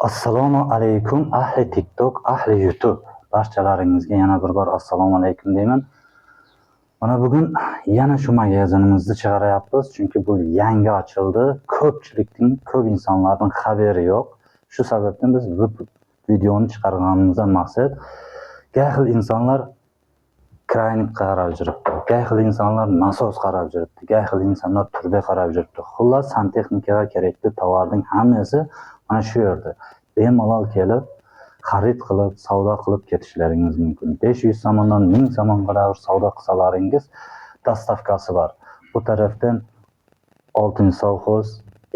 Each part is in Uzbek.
Assalomu alaykum ahli TikTok, ahli YouTube. Barchalaringizga yana bir bor assalomu alaykum deyman. Mana bugun yana shu magazinimizni chiqaryapmiz, chunki bu yangi ochildi. Ko'p insonlarning xabari yo'q. Shu sababdan biz bu videoni chiqarganimizdan maqsad gay xil insonlar kraynik qarab yuribdi, gay xil insonlar nasos qarab yuribdi, gay xil insonlar turba qarab yuribdi. Xullas, santexnikaga kerakli tovarning hammasi mana shu yerda bemalol kelib xarid qilib, savdo qilib ketishlaringiz mumkin. 500 so'mdan 1000 so'mga qadar savdo qilsalaringiz dastavkasi bor. Bu tarafdan Oltin Sovxoz,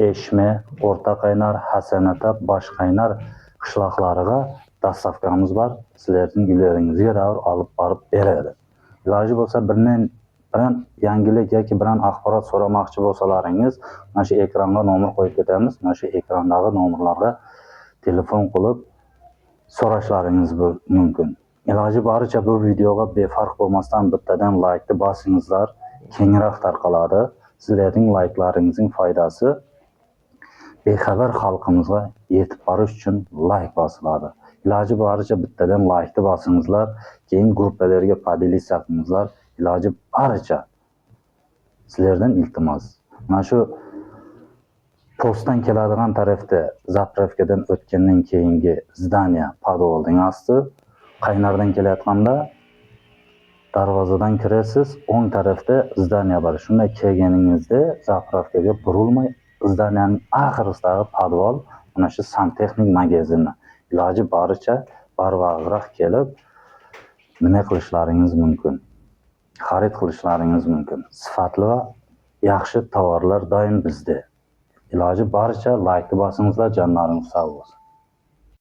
Eshme, O'rta Qaynar, Hasanota, Boshqaynar qishloqlariga dastavkamiz bor. Sizlarning uylaringizga davr olib borib beradi. Iloji bo'lsa biran yangilik yoki biran axborot so'ramoqchi bo'lsalaringiz, mana shu ekranga nomer qo'yib ketamiz. Mana shu ekrandagi nomerlarga telefon qilib so'rashlaringiz mumkin. Iloji boricha bu videoga befarq bo'lmasdan bittadan like'ni bosingizlar, kengroq tarqaladi. Sizlarning like'laringizning foydasi bexabar xalqimizga yetib borish uchun like bosiladi. Iloji boricha bittadan like'ni bosingizlar, keyin gruppalarga podelitsiya qilingizlar. Iloji boricha sizlardan iltimos. Mana shu postdan keladigan tarafda zapravkadan o'tgandan keyingi zdaniya podvolning osti, Qaynardan kelayotganda darvozadan kirasiz, o'ng tarafda zdaniya bor. Shunday kelganingizda zapravkaga burilmay zdaniyaning oxirisidagi podvol mana shu santexnik magazini. Iloji boricha barvaqtroq kelib nima qilishlaringiz mumkin? Xarid qilishlaringiz mumkin. Sifatli va yaxshi tovarlar doim bizda. Iloji boricha like'ni bosingizlar, jonlaringiz sog' bo'lsin.